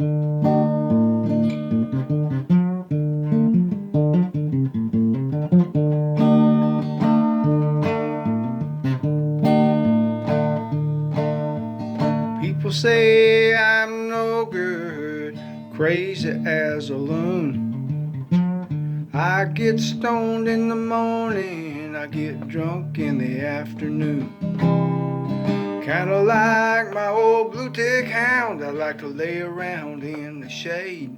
People say I'm no good, crazy as a loon. I get stoned in the morning, I get drunk in the afternoon. Kinda like my old blue tick hound, I like to lay around in the shade.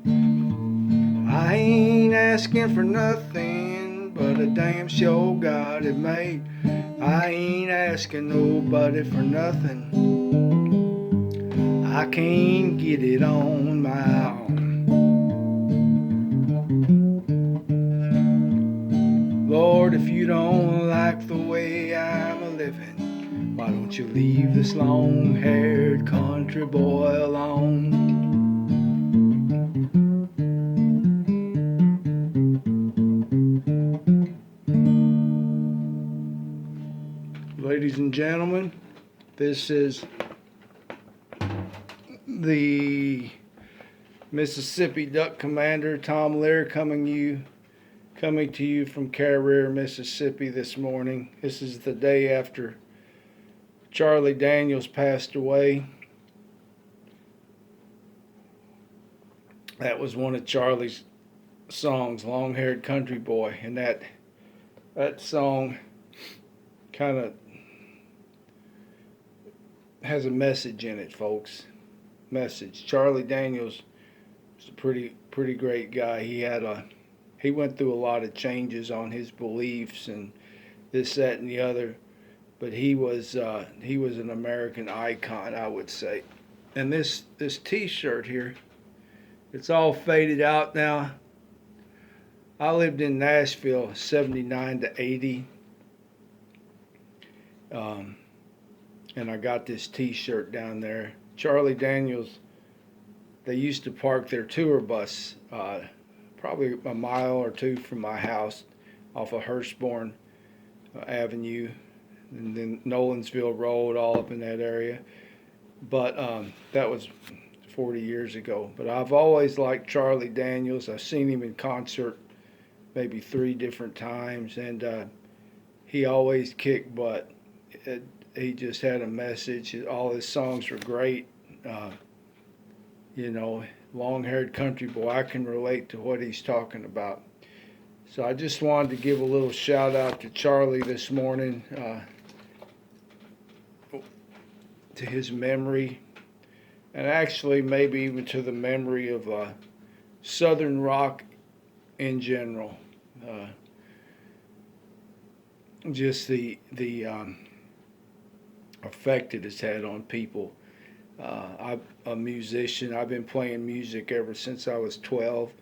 I ain't asking for nothing, but a damn sure got it made. I ain't asking nobody for nothing, I can't get it on my own. Lord, if you don't like the way I'm a living, why don't you leave this long-haired country boy alone? Ladies and gentlemen, this is the Mississippi Duck Commander Tom Lear coming to you from Carrier, Mississippi this morning. This is the day after Charlie Daniels passed away. That was one of Charlie's songs, Long Haired Country Boy, and that song kind of has a message in it, folks. Message. Charlie Daniels was a pretty great guy. He went through a lot of changes on his beliefs and this, that, and the other, but he was an American icon, I would say. And this T-shirt here, it's all faded out now. I lived in Nashville, 79 to 80, and I got this T-shirt down there. Charlie Daniels. They used to park their tour bus probably a mile or two from my house off of Hurstbourne Avenue and then Nolensville Road, all up in that area. But that was 40 years ago. But I've always liked Charlie Daniels. I've seen him in concert maybe 3 different times, and he always kicked butt. He just had a message. All his songs were great. You know, long-haired country boy. I can relate to what he's talking about. So I just wanted to give a little shout out to Charlie this morning, to his memory, and actually maybe even to the memory of Southern rock in general. Just the effect it has had on people. I'm a musician. I've been playing music ever since I was 12,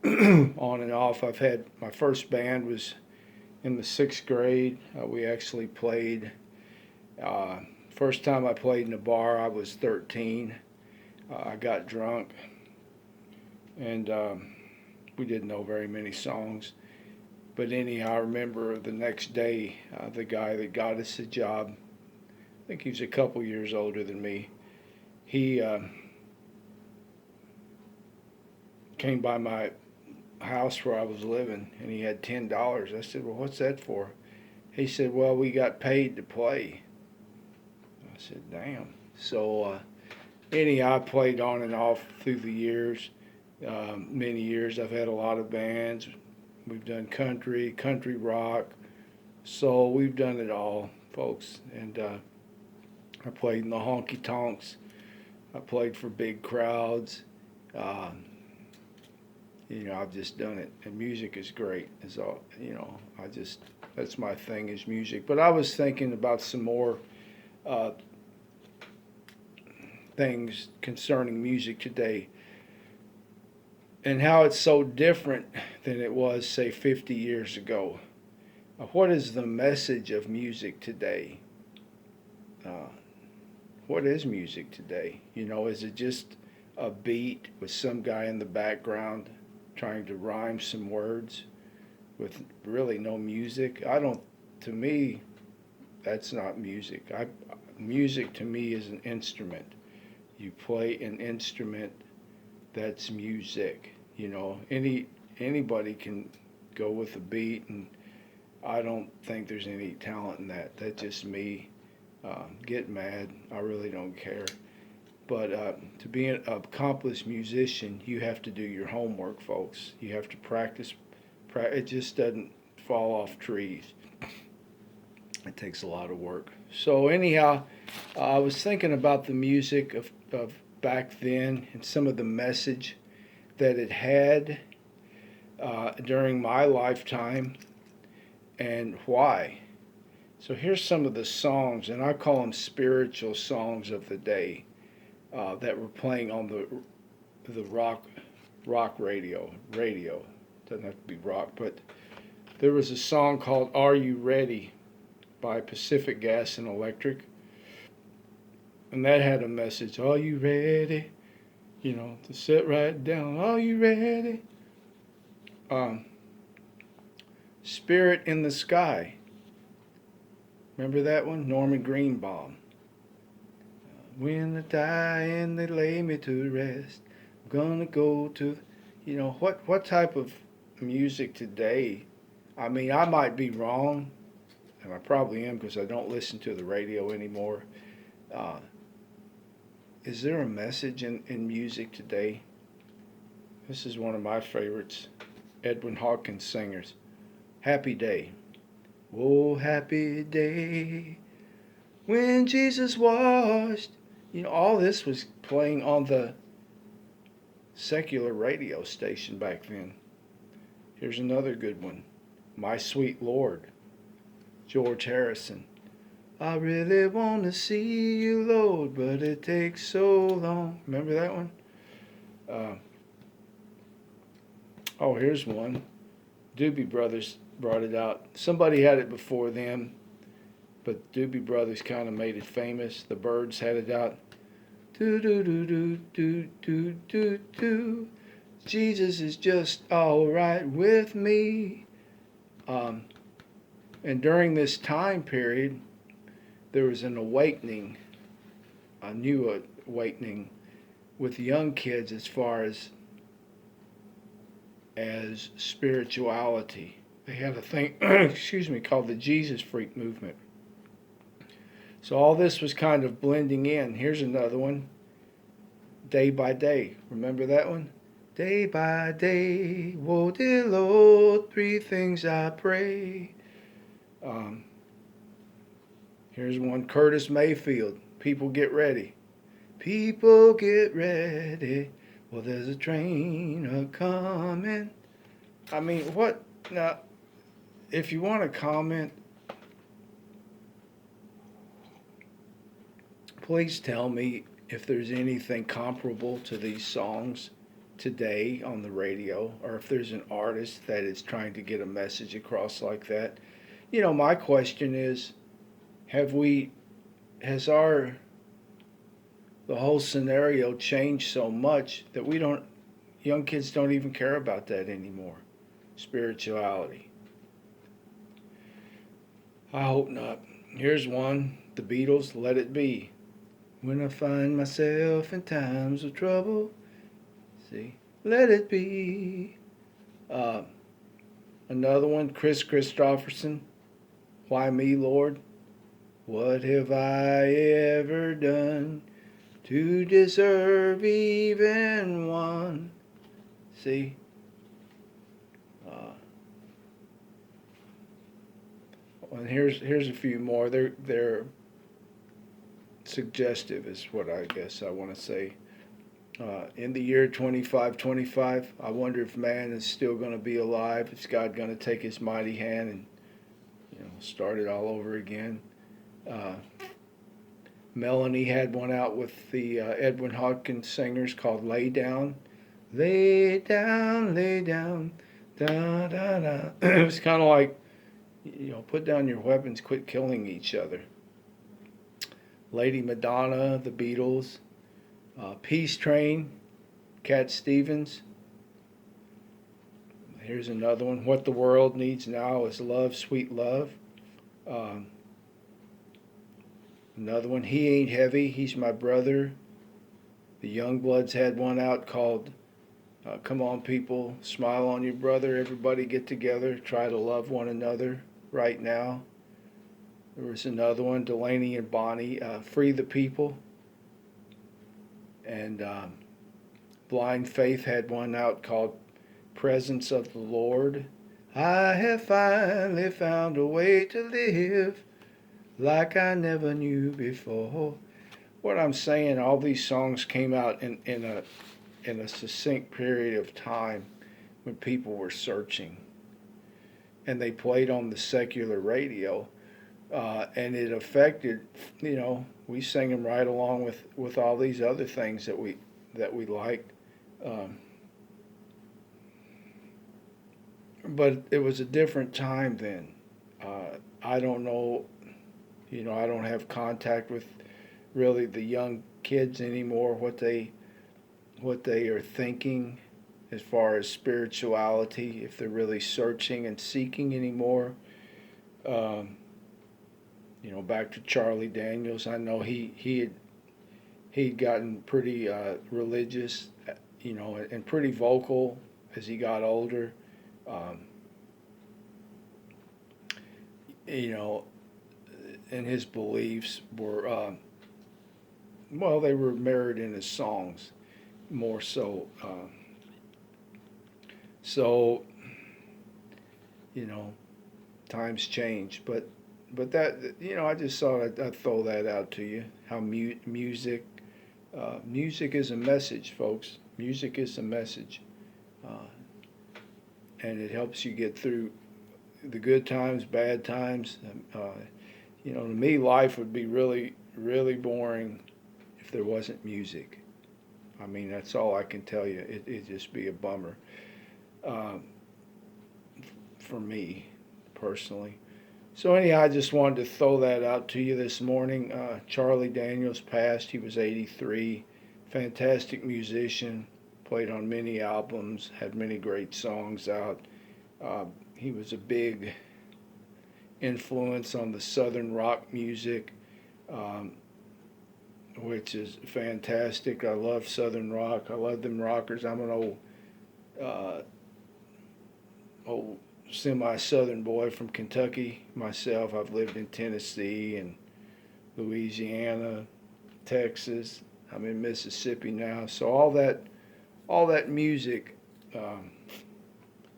on and off. I've had my first band was in the 6th grade. We actually played. First time I played in a bar, I was 13. I got drunk, and we didn't know very many songs. But anyhow, I remember the next day, the guy that got us the job, I think he was a couple years older than me, he came by my house where I was living, and he had $10. I said, well, what's that for? He said, well, we got paid to play. I said, damn. So anyhow, I played on and off through the years, many years. I've had a lot of bands. We've done country rock, soul. We've done it all, folks. And I played in the honky tonks. I played for big crowds. You know, I've just done it, and music is great. Is all, you know. That's my thing is music. But I was thinking about some more things concerning music today, and how it's so different than it was, say, 50 years ago. What is the message of music today? What is music today? You know, is it just a beat with some guy in the background trying to rhyme some words with really no music? To me, that's not music. Music to me is an instrument. You play an instrument that's music. Anybody can go with a beat, and I don't think there's any talent in that. That's just me. Get mad. I really don't care. But to be an accomplished musician, you have to do your homework, folks. You have to practice. It just doesn't fall off trees. It takes a lot of work. So anyhow, I was thinking about the music of back then and some of the message that it had during my lifetime and why. So here's some of the songs, and I call them spiritual songs of the day that were playing on the rock radio. Radio doesn't have to be rock, but there was a song called "Are You Ready" by Pacific Gas and Electric, and that had a message. Are you ready? To sit right down. Are you ready? Spirit in the Sky. Remember that one? Norman Greenbaum. When I die and they lay me to rest, I'm gonna go to, what type of music today? I mean, I might be wrong, and I probably am because I don't listen to the radio anymore. Uh, is there a message in music today? This is one of my favorites. Edwin Hawkins singers. Happy Day. Oh, happy day when Jesus washed. All this was playing on the secular radio station back then. Here's another good one. My Sweet Lord. George Harrison. I really want to see you, Lord, but it takes so long. Remember that one? Here's one. Doobie Brothers brought it out. Somebody had it before them, but Doobie Brothers kind of made it famous. The Byrds had it out. Do do do do do do do do. Jesus is just all right with me. And during this time period, there was an awakening, a new awakening with young kids as far as spirituality. They had a thing, called the Jesus Freak movement. So all this was kind of blending in. Here's another one. Day by Day. Remember that one? Day by day, oh dear Lord, three things I pray. Here's one. Curtis Mayfield. People get ready. People get ready. Well, there's a train a-coming. I mean, what? Now, if you want to comment, please tell me if there's anything comparable to these songs today on the radio, or if there's an artist that is trying to get a message across like that. My question is, has the whole scenario changed so much that young kids don't even care about that anymore? Spirituality. I hope not. Here's one. The Beatles, Let It Be. When I find myself in times of trouble, see, let it be. Another one, Chris Christopherson, Why Me, Lord? What have I ever done to deserve even one? See? And here's a few more. They're suggestive is what I guess I want to say. In the year 2525, I wonder if man is still going to be alive. Is God going to take his mighty hand and start it all over again? Melanie had one out with the Edwin Hawkins singers called Lay Down. Lay down, da da da. It was kind of like, put down your weapons, quit killing each other. Lady Madonna, the Beatles. Peace Train, Cat Stevens. Here's another one. What the World Needs Now is Love, Sweet Love. Another one. He Ain't Heavy, He's My Brother. The Youngbloods had one out called Come on, people, smile on your brother. Everybody get together. Try to love one another right now. There was another one, Delaney and Bonnie, Free the People. And Blind Faith had one out called Presence of the Lord. I have finally found a way to live like I never knew before. What I'm saying, all these songs came out in a succinct period of time when people were searching, and they played on the secular radio, and it affected. We sang them right along with all these other things that we liked. Um, but it was a different time then. I don't know. I don't have contact with really the young kids anymore. What they are thinking as far as spirituality, if they're really searching and seeking anymore. Um, Back to Charlie Daniels. I know he'd gotten pretty religious, and pretty vocal as he got older. Um, you know, and his beliefs were well, they were mirrored in his songs more so. So you know, times change, but that I just thought I'd throw that out to you. How music is a message, folks. Music is a message, uh, and it helps you get through the good times, bad times. To me, life would be really, really boring if there wasn't music. I mean, that's all I can tell you. It'd just be a bummer um, for me personally. So anyhow, I just wanted to throw that out to you this morning. Charlie Daniels passed. He was 83. Fantastic musician. Played on many albums. Had many great songs out. Uh, he was a big influence on the Southern rock music, um, which is fantastic. I love Southern rock. I love them rockers. I'm an uh, old semi-Southern boy from Kentucky myself. I've lived in Tennessee and Louisiana, Texas. I'm in Mississippi now. So all that music, um,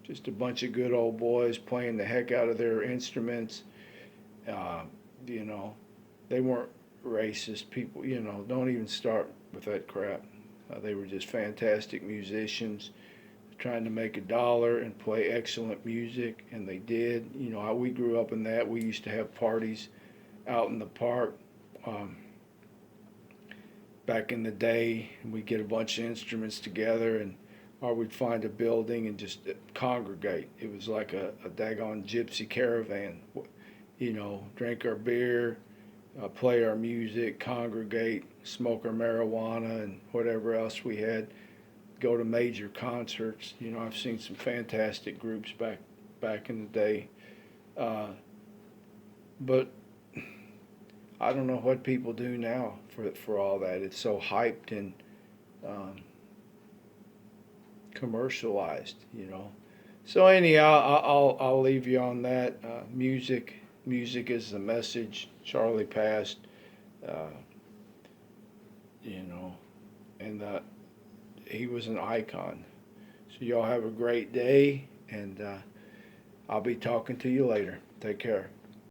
just a bunch of good old boys playing the heck out of their instruments. Uh, you know, they weren't racist people. Don't even start with that crap. They were just fantastic musicians trying to make a dollar and play excellent music, and they did. We grew up in that. We used to have parties out in the park back in the day, and we'd get a bunch of instruments together, or we'd find a building and just congregate. It was like a daggone gypsy caravan. Drink our beer, play our music, congregate, smoke our marijuana, and whatever else we had. Go to major concerts. I've seen some fantastic groups back in the day, but I don't know what people do now for all that. It's so hyped and um, commercialized. So anyhow, I'll leave you on that. Music is the message. Charlie passed, uh, you know, and he was an icon. So y'all have a great day, and I'll be talking to you later. Take care.